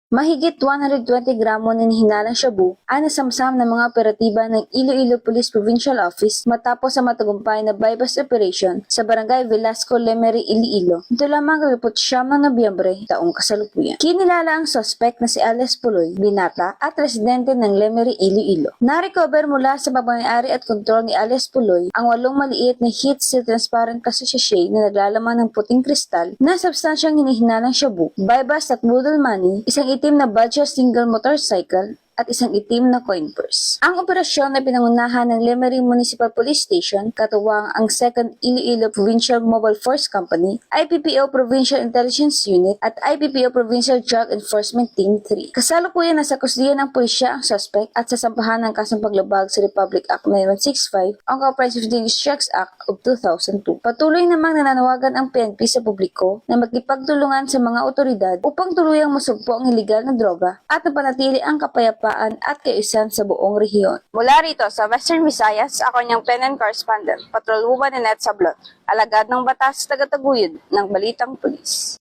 Mahigit 120 gramo ng hinalang shabu ang nasamsam ng mga operatiba ng Iloilo Police Provincial Office matapos sa matagumpay na bypass operation sa Barangay Velasco, Lemery, Iloilo. Ito lamang 29 ng Nobyembre taong kasalukuyan. Kinilala ang suspect na si Alias Puloy, binata at residente ng Lemery, Iloilo. Na-recover mula sa pagmamayari at kontrol ni Alias Puloy ang 8 maliit na heat seal transparent kasosasye na naglalaman ng puting kristal na substansyang hinihinalang shabu, bypass at budol money, isang itim na Bajaj single motorcycle, at isang itim na coin purse. Ang operasyon na pinangunahan ng Lemery Municipal Police Station, katuwang ang 2nd Iloilo Provincial Mobile Force Company, IPPO Provincial Intelligence Unit at IPPO Provincial Drug Enforcement Team 3. Kasalukuyan nasa kuslihan ng pulisya ang suspect at sasampahan ng kasong paglabag sa Republic Act 9165 ang Comprehensive Districts Act of 2002. Patuloy namang nananawagan ang PNP sa publiko na magkipagtulungan sa mga otoridad upang tuluyang masugpo ang iligal na droga at napanatili ang kapayapaan at kaayusan sa buong rehiyon. Mula rito sa Western Visayas, ako niyang PNN correspondent, Patrol Woman Ninette Sablot, alagad ng batas taga-taguyod ng Balitang Pulis.